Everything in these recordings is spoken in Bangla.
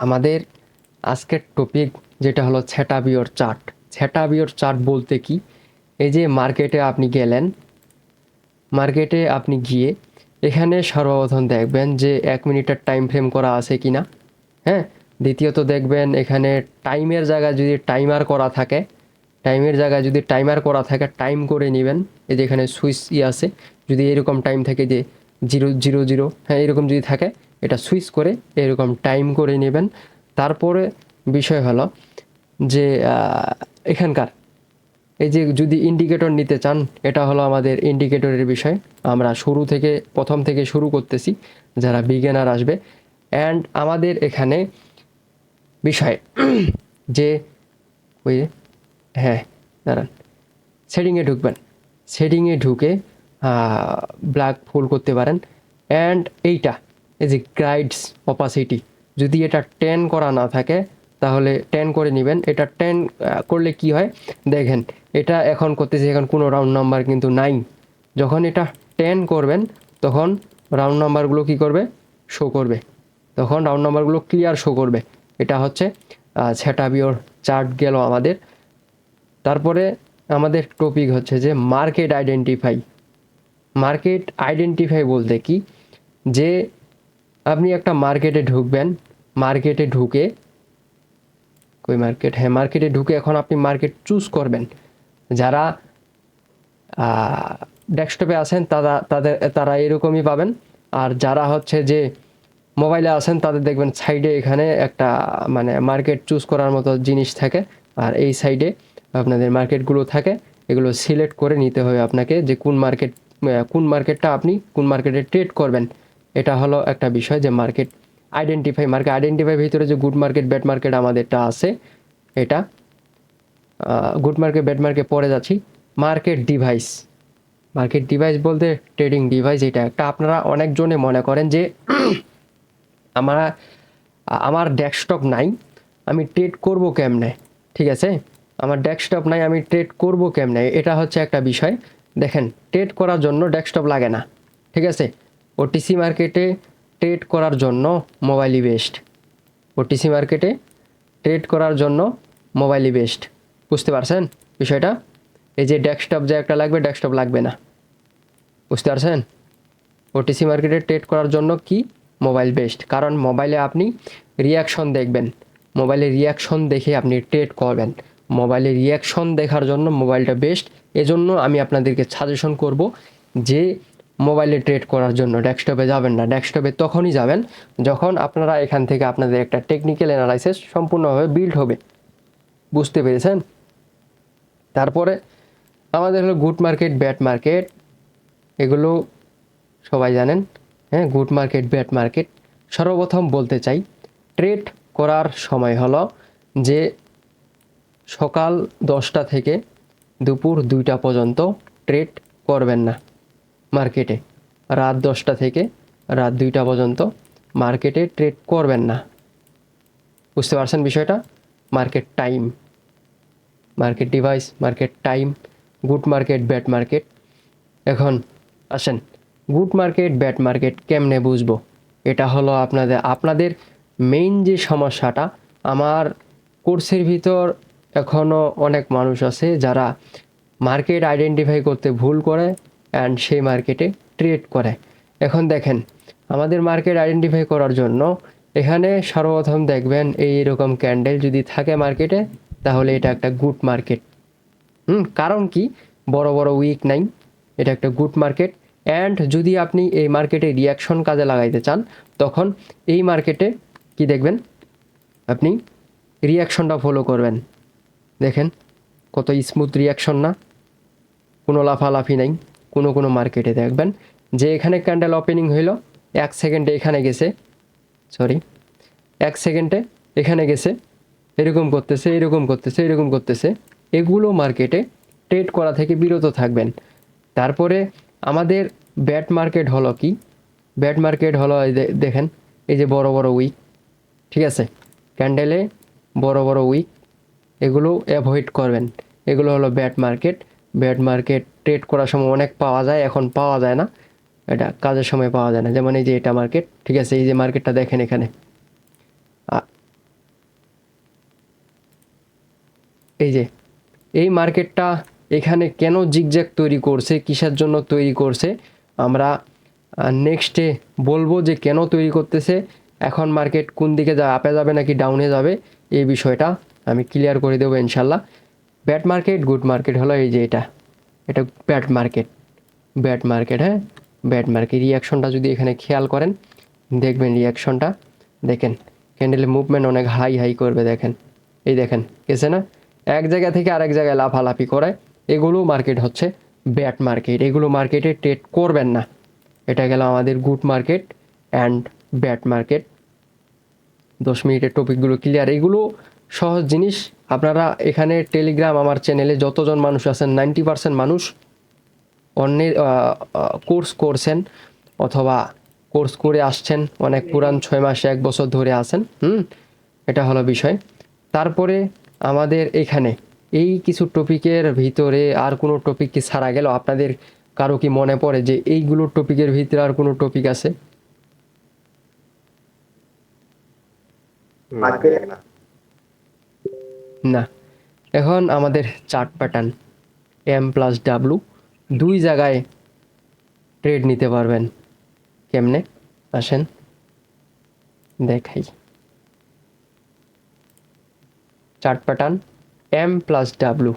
আমাদের আজকের টপিক যেটা হলো সেটআপ চার্ট। সেটআপ চার্ট বলতে কি, এই যে মার্কেটে আপনি গেলেন, মার্কেটে আপনি গিয়ে এখানে সর্বপ্রথম দেখবেন যে 1 মিনিটের টাইম ফ্রেম করা আছে কিনা। হ্যাঁ, দ্বিতীয়ত দেখবেন এখানে টাইমের জায়গায় যদি টাইমার করা থাকে, টাইমের জায়গায় যদি টাইমার করা থাকে টাইম করে নেবেন। এই যে এখানে সুইচ আছে, যদি এরকম টাইম থাকে যে 000, হ্যাঁ এরকম যদি থাকে এটা সুইচ করে এরকম টাইম করে নেবেন। তারপরে বিষয় হলো যে এখানকার এই যে যদি ইন্ডিকেটর নিতে চান, এটা হলো আমাদের ইন্ডিকেটরের বিষয়। আমরা প্রথম থেকে শুরু করতেছি, যারা বিগিনার আসবে। অ্যান্ড আমাদের এখানে বিষয় যে ওই হ্যাঁ দাঁড়ান, সেটিংয়ে ঢুকবেন। সেটিংয়ে ঢুকে ব্ল্যাক ফুল করতে পারেন। অ্যান্ড এইটা এই যে গাইডস অপাসিটি, যদি এটা 10 করা না থাকে তাহলে 10 করে নেবেন। এটা 10 করলে কি হয় দেখেন, এটা এখন করতেছি, এখন কোনো রাউন্ড নাম্বার কিন্তু নাই। যখন এটা 10 করবেন তখন রাউন্ড নাম্বারগুলো কি করবে, শো করবে, তখন রাউন্ড নাম্বারগুলো ক্লিয়ার শো করবে। এটা হচ্ছে সেটআপ চার্ট গেল আমাদের। তারপরে আমাদের টপিক হচ্ছে যে মার্কেট আইডেন্টিফাই। মার্কেট আইডেন্টিফাই বলতে কি, যে আপনি একটা মার্কেটে ঢুকবেন, মার্কেটে ঢুকে মার্কেটে ঢুকে এখন আপনি মার্কেট চুজ করবেন। যারা ডেস্কটপে আছেন তারা এরকমই পাবেন। আর যারা হচ্ছে যে মোবাইলে আছেন তাদের দেখবেন সাইডে এখানে একটা মানে মার্কেট চুজ করার মতো জিনিস থাকে। আর এই সাইডে আপনাদের মার্কেটগুলো থাকে, এগুলো সিলেক্ট করে নিতে হবে আপনাকে, যে কোন মার্কেটটা আপনি কোন মার্কেটে ট্রেড করবেন। এটা হলো একটা বিষয় যে মার্কেট আইডেন্টিফাই ভিতরে যে গুড মার্কেট ব্যাড মার্কেট আমাদেরটা আছে। এটা গুড মার্কেট ব্যাড মার্কেট পরে যাচ্ছি। মার্কেট ডিভাইস বলতে ট্রেডিং ডিভাইস। এটা একটা, আপনারা অনেকজনে মনে করেন যে আমার আমার ডেস্কটপ নাই, আমি ট্রেড করব কেমনে। ঠিক আছে, আমার ডেস্কটপ নাই, আমি ট্রেড করব কেমনে, এটা হচ্ছে একটা বিষয়। দেখেন, ট্রেড করার জন্য ডেস্কটপ লাগে না। ঠিক আছে, ওটিসি মার্কেটে ট্রেড করার জন্য মোবাইলই বেস্ট। ওটিসি মার্কেটে ট্রেড করার জন্য মোবাইলই বেস্ট। বুঝতে পারছেন বিষয়টা? এই যে ডেস্কটপ যে একটা লাগবে, ডেস্কটপ লাগবে না। বুঝতে পারছেন? ওটিসি মার্কেটে ট্রেড করার জন্য কি মোবাইল বেস্ট, কারণ মোবাইলে আপনি রিয়াকশন দেখবেন, মোবাইলে রিয়াকশন দেখে আপনি ট্রেড করবেন। মোবাইলে রিয়াকশন দেখার জন্য মোবাইলটা বেস্ট। এজন্য আমি আপনাদেরকে সাজেশন করব যে মোবাইলে ট্রেড করার জন্য ডেস্কটপে যাবেন না। ডেস্কটপে তখনই যাবেন যখন আপনারা এখান থেকে আপনাদের একটা টেকনিক্যাল অ্যানালাইসিস সম্পূর্ণভাবে বিল্ড হবে। বুঝতে পেরেছেন? তারপরে আমাদের হলো গুড মার্কেট ব্যাড মার্কেট, এগুলো সবাই জানেন। হ্যাঁ, গুড মার্কেট ব্যাড মার্কেট। সর্বপ্রথম বলতে চাই, ট্রেড করার সময় হলো যে সকাল 10টা থেকে দুপুর 2টা পর্যন্ত ট্রেড করবেন না মার্কেটে। রাত 10টা থেকে রাত 2টা পর্যন্ত মার্কেটে ট্রেড করবেন না। বুঝতে পারছেন বিষয়টা? Market time, market device, market time, good market bad market. এখন আসেন, গুড মার্কেট ব্যাড মার্কেট কেমনে বুঝবো। এটা হলো আপনাদের মেইন যে সমস্যাটা। আমার কোর্সের ভিতর এখনও অনেক মানুষ আছে যারা মার্কেট আইডেন্টিফাই করতে ভুল করে অ্যান্ড সেই মার্কেটে ট্রেড করে। এখন দেখেন, আমাদের মার্কেট আইডেন্টিফাই করার জন্য এখানে সর্বপ্রথম দেখবেন এইরকম ক্যান্ডেল যদি থাকে মার্কেটে, তাহলে এটা একটা গুড মার্কেট। কারণ কি, বড় বড় উইক নাই, এটা একটা গুড মার্কেট। অ্যান্ড যদি আপনি এই মার্কেটে রিয়াকশন কাজে লাগাইতে চান, তখন এই মার্কেটে কি দেখবেন, আপনি রিয়াকশনটা ফলো করবেন। দেখেন কত স্মুথ রিয়াকশন না, কোনো লাফালাফি নাই। কোনো মার্কেটে দেখবেন যে এখানে ক্যান্ডেল ওপেনিং হইল, 1 সেকেন্ডে এখানে গেছে, সরি 1 সেকেন্ডে এখানে গেছে, এরকম করতেছে, এরকম করতেছে, এরকম করতেছে। এগুলো মার্কেটে ট্রেড করা থেকে বিরত থাকবেন। তারপরে আমাদের ব্যাড মার্কেট হলো কি, ব্যাড মার্কেট হলো এই দেখেন, এই যে বড় বড় উইক, ঠিক আছে, ক্যান্ডেলে বড় বড় উইক, এগুলো অ্যাভয়েড করবেন। এগুলো হলো bad market. Bad market trade করার সময় অনেক পাওয়া যায়, এখন পাওয়া যায় না, এটা কাজের সময় পাওয়া যায় না। যেমন এই যে এটা মার্কেট, ঠিক আছে, এই যে মার্কেটটা দেখেন, এখানে এই যে এই মার্কেটটা এখানে কেন জিগজ্যাগ তৈরি করছে, কিসের জন্য তৈরি করছে, আমরা নেক্সটে বলবো যে কেন তৈরি করতেছে, এখন মার্কেট কোন দিকে আপে যাবে নাকি ডাউনে যাবে, এই বিষয়টা আমি ক্লিয়ার করে দেবো ইনশাল্লাহ। ব্যাড মার্কেট গুড মার্কেট হলো এই যে এটা, এটা ব্যাড মার্কেট, ব্যাড মার্কেট, হ্যাঁ ব্যাড মার্কেট। রিয়াকশনটা যদি এখানে খেয়াল করেন দেখবেন, রিয়াকশনটা দেখেন, ক্যান্ডেলের মুভমেন্ট অনেক হাই হাই করবে, দেখেন এই দেখেন গেছে না, এক জায়গা থেকে আরেক জায়গায় লাফালাফি করে, এগুলো মার্কেট হচ্ছে ব্যাড মার্কেট, এগুলো মার্কেটে ট্রেড করবেন না। এটা গেল আমাদের good market and bad market. 10 মিনিটের টপিকগুলো ক্লিয়ার, এগুলো সহজ জিনিস। আপনারা এখানে টেলিগ্রাম আমার চ্যানেলে যতজন মানুষ আছেন 90% মানুষ অন্যের কোর্স করছেন অথবা কোর্স করে আসছেন, অনেক পুরান 6 মাস 1 বছর ধরে আছেন। এটা হলো বিষয়। তারপরে আমাদের এখানে এই কিছু টপিকের ভিতরে আর কোনো টপিক কি ছাড়া গেল, আপনাদের কারো কি মনে পড়ে যে এইগুলো টপিকের ভিতরে আর কোনো টপিক আছে? না। এখন আমাদের চার্ট প্যাটার্ন M+W, 2 জায়গায় ট্রেড নিতে পারবেন। কেমনে আসেন দেখাই। চার্ট প্যাটার্ন M+W,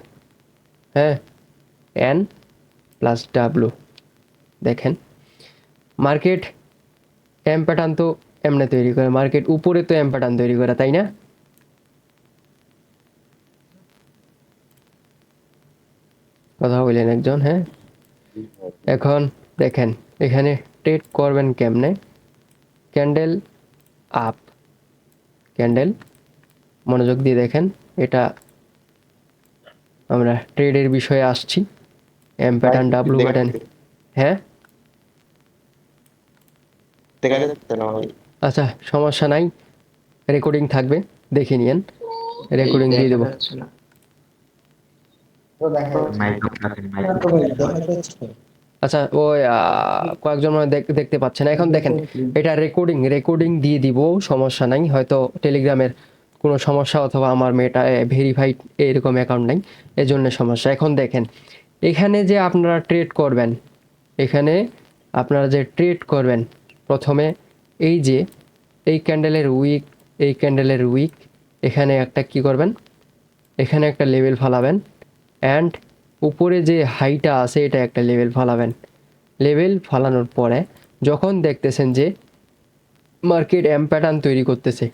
হ্যাঁ N+W, দেখেন মার্কেট এম প্যাটার্ন তো এমনি তৈরি করে, মার্কেট উপরে তো এম প্যাটার্ন তৈরি করে, তাই না? কথা বললেন একজন, হ্যাঁ। এখন দেখেন এখানে ট্রেড করবেন কেমনে, ক্যান্ডেল আপ, ক্যান্ডেল মনোযোগ দিয়ে দেখেন, এটা আমরা ট্রেডের বিষয়ে আসছি। এম প্যাটার্ন ডাব্লু প্যাটার্ন, হ্যাঁ আচ্ছা সমস্যা নাই, রেকর্ডিং থাকবে দেখে নিয়েন, রেকর্ডিং দিয়ে দেবো। আচ্ছা ওই কয়েকজন মনে দেখতে পাচ্ছে না, এখন দেখেন এটা রেকর্ডিং, রেকর্ডিং দিয়ে দিব, সমস্যা নাই। হয়তো টেলিগ্রামের কোনো সমস্যা অথবা আমার মেয়েটা ভেরিফাইড এরকম অ্যাকাউন্ট নাই, এজন্য সমস্যা। এখন দেখেন এখানে যে আপনারা ট্রেড করবেন, এখানে আপনারা যে ট্রেড করবেন প্রথমে এই যে এই ক্যান্ডেলের উইক, এই ক্যান্ডেলের উইক, এখানে একটা কি করবেন, এখানে একটা লেভেল ফালাবেন, অ্যান্ড উপরে যে হাইটা আছে এটা একটা লেভেল ফালাবেন। লেভেল ফালানোর পরে যখন দেখতেছেন যে মার্কেট এম প্যাটার্ন তৈরি করতেছে,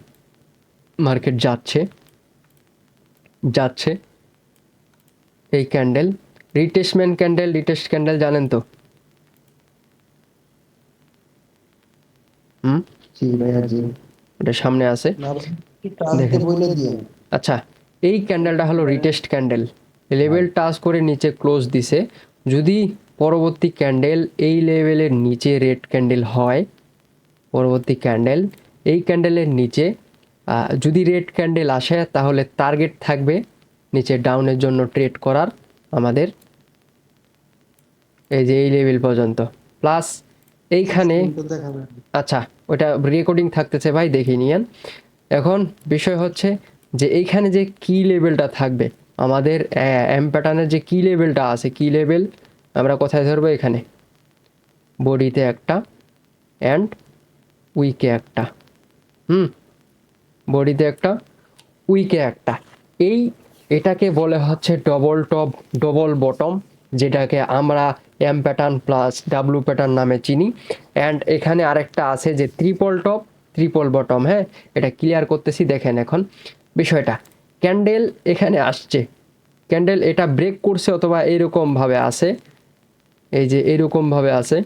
মার্কেট যাচ্ছে যাচ্ছে, এই ক্যান্ডেল রিটেস্টমেন্ট ক্যান্ডেল, রিটেস্ট ক্যান্ডেল জানেন তো? এটা সামনে আছে দেখেন। আচ্ছা এই ক্যান্ডেলটা হলো রিটেস্ট ক্যান্ডেল, লেভেল টাচ করে নিচে ক্লোজ দিছে, যদি পরবর্তী ক্যান্ডেল এই লেভেলের নিচে রেড ক্যান্ডেল হয়, পরবর্তী ক্যান্ডেল এই ক্যান্ডেলের নিচে যদি রেড ক্যান্ডেল আসে তাহলে টার্গেট থাকবে নিচে ডাউনের জন্য ট্রেড করার আমাদের এই যে এই লেভেল পর্যন্ত, প্লাস এইখানে আচ্ছা ওটা রেকর্ডিং থাকতেছে ভাই দেখে নিয়েন। এখন বিষয় হচ্ছে যে এইখানে যে কি লেভেলটা থাকবে আমাদের এম প্যাটার্নের যে কি লেভেলটা আছে, কি লেভেল আমরা কোথায় ধরবো, এখানে বডিতে একটা অ্যান্ড উইকে একটা, বডিতে একটা উইকে একটা, এই এটাকে বলে হচ্ছে ডবল টপ ডবল বটম, যেটাকে আমরা M pattern plus W pattern নামে চিনি। অ্যান্ড এখানে আরেকটা আছে যে ট্রিপল টপ ট্রিপল বটম, হ্যাঁ এটা ক্লিয়ার করতেছি। দেখেন এখন বিষয়টা, ক্যান্ডেল এখানে আসছে, ক্যান্ডেল এটা ব্রেক করছে অথবা এরকমভাবে আছে, এই যে এরকমভাবে আছে,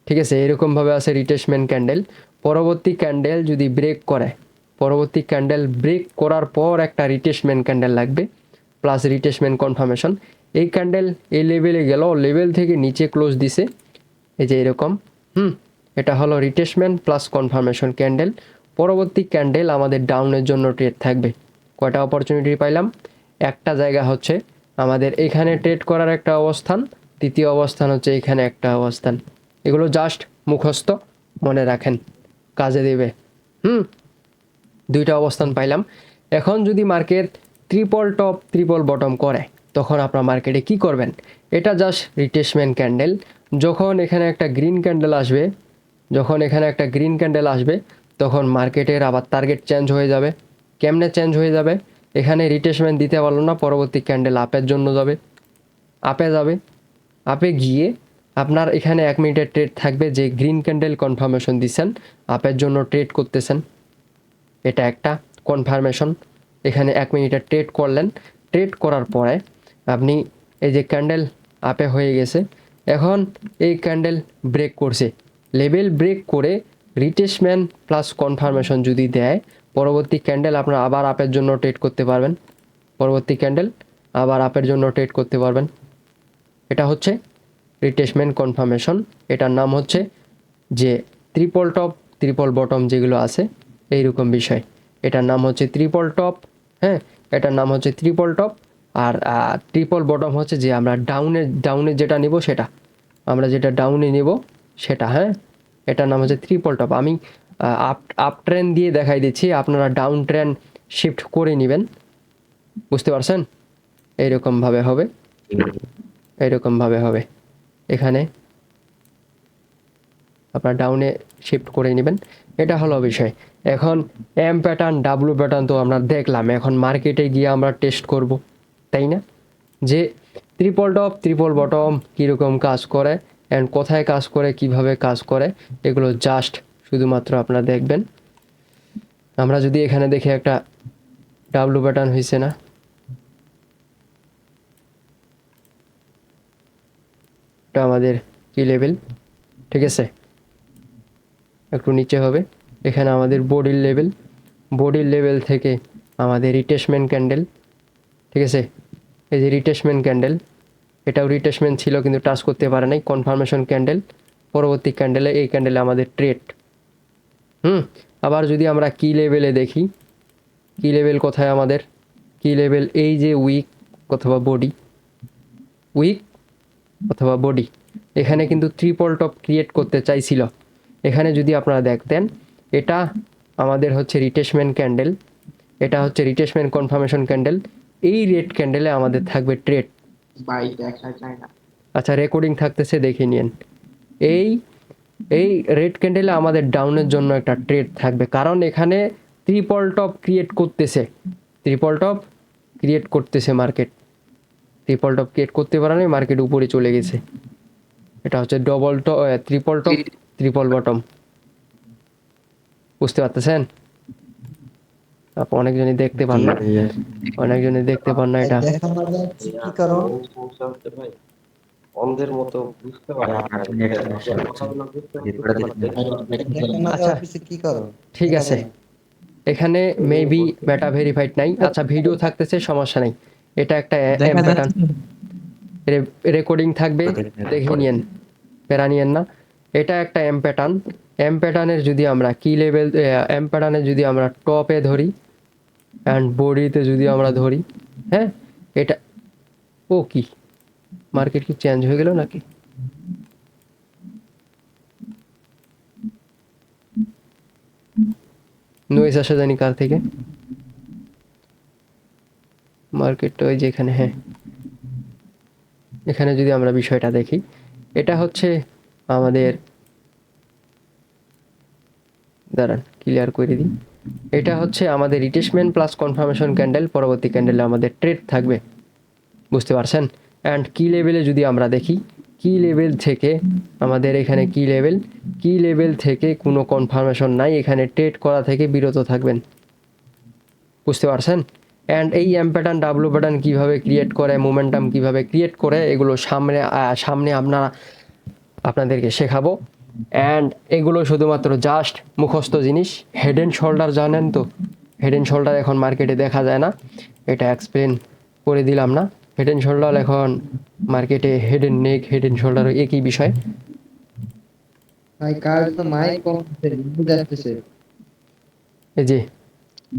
ঠিক আছে এরকমভাবে আছে রিটেসমেন্ট ক্যান্ডেল। পরবর্তী ক্যান্ডেল যদি ব্রেক করে, পরবর্তী ক্যান্ডেল ব্রেক করার পর একটা রিটেসমেন্ট ক্যান্ডেল লাগবে প্লাস রিটেসমেন্ট কনফার্মেশন। এই ক্যান্ডেল এই লেভেলে গেল, লেভেল থেকে নিচে ক্লোজ দিছে এই যে এরকম, এটা হলো রিটেসমেন্ট প্লাস কনফার্মেশন ক্যান্ডেল। পরবর্তী ক্যান্ডেল আমাদের ডাউনের জন্য ট্রেড থাকবে। কয়টা অপরচুনিটি পাইলাম, একটা জায়গা হচ্ছে আমাদের এখানে ট্রেড করার একটা অবস্থান, দ্বিতীয় অবস্থান হচ্ছে এখানে একটা অবস্থান। এগুলো জাস্ট মুখস্থ মনে রাখেন, কাজে দেবে। দুইটা অবস্থান পাইলাম। এখন যদি market triple top triple bottom করে তখন আপনার মার্কেটে কি করবেন? এটা জাস্ট রিট্রেসমেন্ট ক্যান্ডেল। যখন এখানে একটা গ্রিন ক্যান্ডেল আসবে, তখন মার্কেটের আবার টার্গেট চেঞ্জ হয়ে যাবে। কেমনে চেঞ্জ হয়ে যাবে? এখানে রিট্রেসমেন্ট দিতে পারলো না, পরবর্তী ক্যান্ডেল আপের জন্য যাবে, আপে গিয়ে আপনার এখানে 1 মিনিটের ট্রেড থাকবে, যে গ্রিন ক্যান্ডেল কনফার্মেশন দিচ্ছেন আপের জন্য ট্রেড করতেছেন, এটা একটা কনফার্মেশন। এখানে 1 মিনিটের ট্রেড করলেন, ট্রেড করার পরে আপনি এই যে ক্যান্ডেল আপে হয়ে গেছে, এখন এই ক্যান্ডেল ব্রেক করছে, লেভেল ব্রেক করে রিট্রেসমেন্ট প্লাস কনফার্মেশন যদি দেয়, পরবর্তী ক্যান্ডেল আপনারা আবার আপের জন্য ট্রেড করতে পারবেন, এটা হচ্ছে রিট্রেসমেন্ট কনফার্মেশন। এটার নাম হচ্ছে যে ট্রিপল টপ ট্রিপল বটম যেগুলো আছে এইরকম বিষয়, এটার নাম হচ্ছে ট্রিপল টপ। হ্যাঁ, এটার নাম হচ্ছে ট্রিপল টপ। আর ট্রিপল বটম হচ্ছে যে আমরা ডাউনে যেটা নিব সেটা, হ্যাঁ, এটার নাম হচ্ছে ট্রিপল টপ। আমি আপ ট্রেন্ড দিয়ে দেখাই দিচ্ছি, আপনারা ডাউন ট্রেন্ড শিফট করে নেবেন, বুঝতে পারছেন? এইরকমভাবে হবে, এখানে আপনার ডাউনে শিফট করে নেবেন, এটা হলো বিষয়। এখন এম প্যাটার্ন ডাব্লু প্যাটার্ন তো আমরা দেখলাম, এখন মার্কেটে গিয়ে আমরা টেস্ট করব, তাই না? যে ট্রিপল টপ ট্রিপল বটম কীরকম কাজ করে অ্যান্ড কোথায় কাজ করে, কিভাবে কাজ করে, এগুলো জাস্ট শুধুমাত্র আপনারা দেখবেন। আমরা যদি এখানে দেখি একটা ডাব্লু প্যাটার্ন হয়েছে না, এটা আমাদের কি লেভেল, ঠিক আছে, একটু নিচে হবে, এখানে আমাদের বডির লেভেল থেকে আমাদের রিট্রেসমেন্ট ক্যান্ডেল, ঠিক আছে, এই যে রিট্রেসমেন্ট ক্যান্ডেল, এটাও রিট্রেসমেন্ট ছিল কিন্তু টাচ করতে পারে নাই, কনফার্মেশন ক্যান্ডেল, পরবর্তী ক্যান্ডেলে এই ক্যান্ডেলে আমাদের ট্রেড। আবার যদি আমরা কি লেভেলে দেখি, কি লেভেল কোথায় আমাদের, কি লেভেল এই যে উইক অথবা বডি, এখানে কিন্তু ট্রিপল টপ ক্রিয়েট করতে চাইছিল। এখানে যদি আপনারা দেখতেন, এটা আমাদের হচ্ছে রিট্রেসমেন্ট ক্যান্ডেল, এটা হচ্ছে রিট্রেসমেন্ট কনফার্মেশন ক্যান্ডেল, এই রেড ক্যান্ডেলে আমাদের থাকবে ট্রেড। আচ্ছা, রেকর্ডিং থাকতেছে, দেখে নিন। এই এই রেড ক্যান্ডেলে আমাদের ডাউনের জন্য একটা ট্রেড থাকবে, কারণ এখানে ট্রিপল টপ ক্রিয়েট করতেছে মার্কেট, ট্রিপল টপ ক্রিয়েট করতে পারে না, মার্কেট উপরে চলে গেছে। এটা হচ্ছে ট্রিপল টপ ট্রিপল বটম, বুঝতে পারতেছেন? অনেকজনই দেখতে পান না, এটা। কি কারণ? অন্ধের মতো বুঝতে পারে না। আচ্ছা, কি কারণ? ঠিক আছে, এখানে মেবি মেটা ভেরিফাইড নাই। আচ্ছা, ভিডিও থাকতেছে, সমস্যা নাই, এটা একটা এম প্যাটার্ন, রেকর্ডিং থাকবে, দেখে নিয়েন, প্যারা নিয়েন না। এটা একটা এম প্যাটার্নের যদি আমরা কি লেভেল, এম প্যাটার্নের যদি আমরা টপে ধরি অ্যান্ড বডিতে যদি আমরা ধরি, হ্যাঁ, এটা ও কি মার্কেট কি চেঞ্জ হয়ে গেল নাকি? নয়েজ আসা জানি কার থেকে, মার্কেটটা ওই যে এখানে, হ্যাঁ, এখানে যদি আমরা বিষয়টা দেখি, এটা হচ্ছে আমাদের, দাঁড়ান ক্লিয়ার করে দিই, এটা হচ্ছে আমাদের রিট্রেসমেন্ট প্লাস কনফার্মেশন ক্যান্ডেল, পরবর্তী ক্যান্ডেলে আমাদের ট্রেড থাকবে, বুঝতে পারছেন? অ্যান্ড কি লেভেলে যদি আমরা দেখি, কি লেভেল থেকে আমাদের এখানে কি লেভেল থেকে কোনো কনফার্মেশন নাই, এখানে ট্রেড করা থেকে বিরত থাকবেন, বুঝতে পারছেন? অ্যান্ড এই এম প্যাটার্ন ডাব্লু প্যাটার্ন কীভাবে ক্রিয়েট করে, মোমেন্টাম কীভাবে ক্রিয়েট করে, এগুলো সামনে আপনাদেরকে শেখাবো। অ্যান্ড এগুলো শুধুমাত্র জাস্ট মুখস্থ জিনিস। হেড অ্যান্ড শোল্ডার জানেন তো, হেড অ্যান্ড শোল্ডার এখন মার্কেটে দেখা যায় না, এটা এক্সপ্লেন করে দিলাম না। হেড অ্যান্ড শোল্ডার এখন মার্কেটে, head and neck, head and shoulder একই বিষয়। এই যে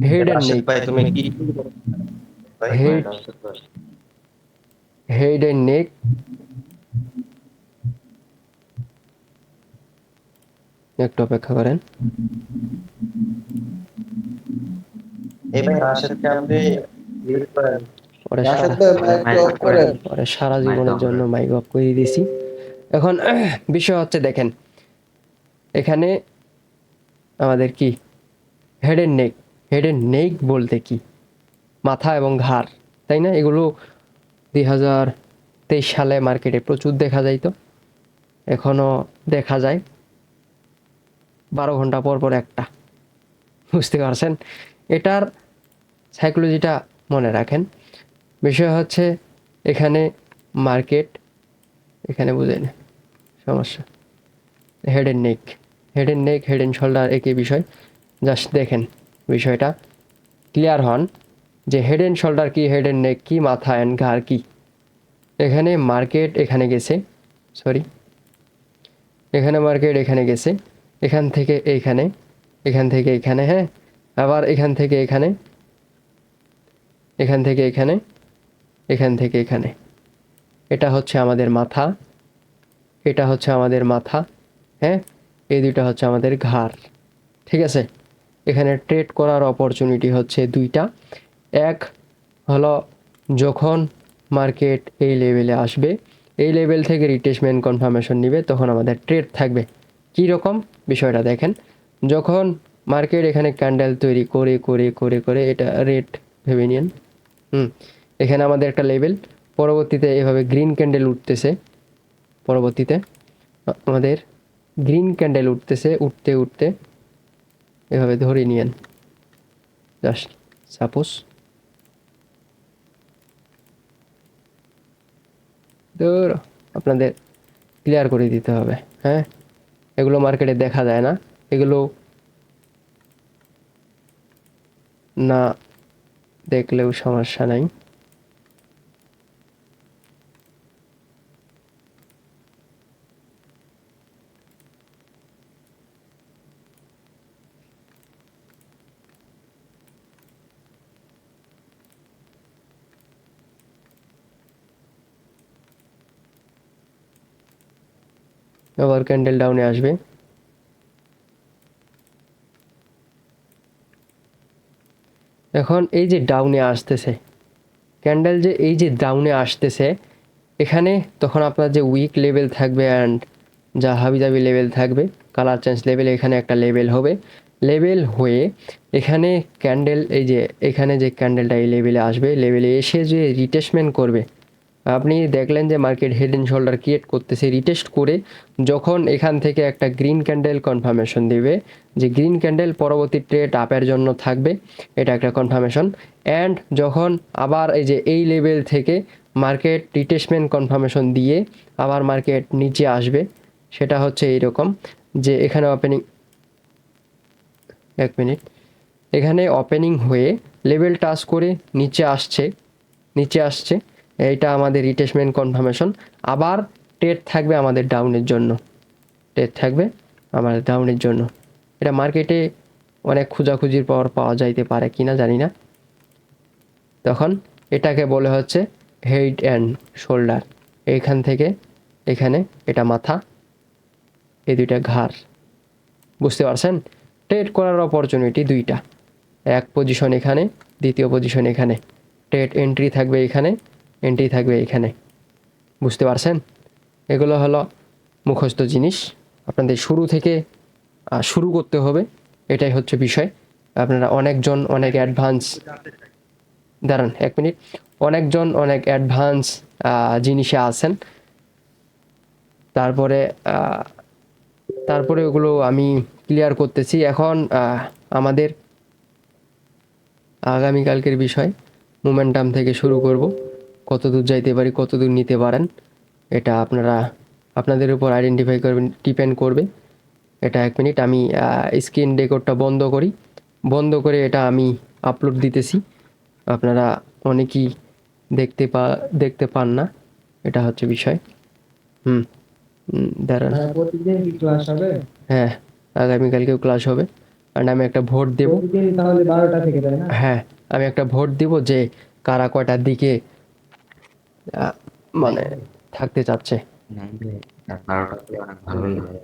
হেড অ্যান্ড নেক, তুমি কি হেড অ্যান্ড নেক, একটু অপেক্ষা করেন। এবার রাশেদ ক্যাম্পে পরে সারা রাশেদ ভাই মাইক অফ করেন। পরে সারা জীবনের জন্য মাইক অফ করে দিছি। এখন বিষয় হচ্ছে দেখেন, এখানে আমাদের কি head and neck, head and neck বলতে কি মাথা এবং ঘাড়, তাই না? এগুলো 2023 সালে মার্কেটে প্রচুর দেখা যাইতো, এখনও দেখা যায় 12 ঘন্টা পর পর একটা। বুঝতে পারছেন? এটার সাইকোলজিটা মনে রাখেন। বিষয় হচ্ছে এখানে মার্কেট, এখানে বুঝেন সমস্যা, head and neck, head and neck, head and shoulder একই বিষয়। জাস্ট দেখেন বিষয়টা, ক্লিয়ার হন যে হেড এন্ড শোল্ডার কি, হেড এন্ড নেক কি, মাথা অ্যান্ড ঘাড় কি। এখানে মার্কেট এখানে গেছে, সরি, এখানে মার্কেট এখানে গেছে, এখান থেকে এইখানে, এখান থেকে এখানে, হ্যাঁ, আবার এখান থেকে এখানে, এখান থেকে এখানে, এখান থেকে এখানে। এটা হচ্ছে আমাদের মাথা, এটা হচ্ছে আমাদের মাথা, হ্যাঁ, এই দুইটা হচ্ছে আমাদের ঘাড়। ঠিক আছে? এখানে ট্রেড করার অপরচুনিটি হচ্ছে দুইটা। এক হলো যখন মার্কেট এই লেভেলে আসবে, এই লেভেল থেকে রিট্রেসমেন্ট কনফার্মেশন নিবে, তখন আমাদের ট্রেড থাকবে। কী রকম বিষয়টা দেখেন, যখন মার্কেট এখানে ক্যান্ডেল তৈরি করে করে করে করে, এটা রেড ভেবে নিন, এখানে আমাদের একটা লেভেল, পরবর্তীতে এভাবে গ্রিন ক্যান্ডেল উঠতেছে, পরবর্তীতে আমাদের গ্রিন ক্যান্ডেল উঠতেছে, উঠতে উঠতে এভাবে ধরে নিয়েন, জাস্ট সাপোজ, ধর আপনাদের ক্লিয়ার করে দিতে হবে, হ্যাঁ, এগুলো মার্কেটে দেখা যায় না, এগুলো না দেখলেও সমস্যা নাই। আবার ক্যান্ডেল ডাউনে আসবে, এখন এই যে ডাউনে আসতেছে ক্যান্ডেল, যে এই যে ডাউনে আসতেছে, এখানে তখন আপনার যে উইক লেভেল থাকবে অ্যান্ড যা হাবিজাবি লেভেল থাকবে, কালার চেঞ্জ লেভেল, এখানে একটা লেভেল হবে, লেভেল হয়ে এখানে ক্যান্ডেল, এই যে এখানে যে ক্যান্ডেলটা এই লেভেলে আসবে, লেভেলে এসে যে রিটেস্টমেন্ট করবে, আপনি দেখলেন যে market head and shoulder create করতেছে, রিটেস্ট করে যখন এখান থেকে একটা গ্রিন ক্যান্ডেল কনফার্মেশন দিবে, যে গ্রিন ক্যান্ডেল পরবর্তী ট্রেড আপের জন্য থাকবে, এটা একটা কনফার্মেশন। অ্যান্ড যখন আবার এই যে এই লেভেল থেকে মার্কেট রিটেস্টমেন্ট কনফার্মেশন দিয়ে আবার মার্কেট নিচে আসবে, সেটা হচ্ছে এইরকম, যে এখানে ওপেনিং, এক মিনিট, এখানে ওপেনিং হয়ে লেভেল টাচ করে নিচে আসছে, নিচে আসছে, এইটা আমাদের রিটেসমেন্ট কনফার্মেশন। আবার ট্রেড থাকবে আমাদের ডাউনের জন্য, ট্রেড থাকবে আমাদের ডাউনের জন্য। এটা মার্কেটে অনেক খোঁজাখুঁজির পর পাওয়া যাইতে পারে কিনা জানি না। তখন এটাকে বলে হচ্ছে হেড অ্যান্ড শোল্ডার, এইখান থেকে এখানে এটা মাথা, এই দুইটা ঘাড়। বুঝতে পারছেন? ট্রেড করার অপরচুনিটি দুইটা, এক পজিশন এখানে, দ্বিতীয় পজিশন এখানে, ট্রেড এন্ট্রি থাকবে এখানে, এন্ট্রি থাকবে এখানে। বুঝতে পারছেন? এগুলো হলো মুখস্থ জিনিস, আপনাদের শুরু থেকে শুরু করতে হবে, এটাই হচ্ছে বিষয়। আপনারা অনেকজন অনেক অ্যাডভান্স, দাঁড়ান এক মিনিট, অনেকজন অনেক অ্যাডভান্স জিনিসে আছেন, তারপরে তারপরে ওগুলো আমি ক্লিয়ার করতেছি। এখন আমাদের আগামীকালকের বিষয়, মোমেন্টাম থেকে শুরু করব, কত দূর যাইতে পারি, কত দূর নিতে পারেন, এটা আপনারা আপনাদের উপর আইডেন্টিফাই করবেন, ডিপেন্ড করবে। এটা এক মিনিট, আমি স্ক্রিন রেকর্ডটা বন্ধ করি, বন্ধ করে এটা আমি আপলোড দিতেছি, আপনারা অনেকেই দেখতে পান না, এটা হচ্ছে বিষয়। দাঁড়ান, প্রতিদিন কি ক্লাস হবে? হ্যাঁ, আগামীকালকেও ক্লাস হবে। আর আমি একটা ভোট দেব, প্রতিদিন তাহলে 12টা থেকে, তাই না? হ্যাঁ, আমি একটা ভোট দিব যে কারা কয়টার দিকে মানে থাকতে চাচ্ছে। বারোটাতে অনেক ভালোই হয়।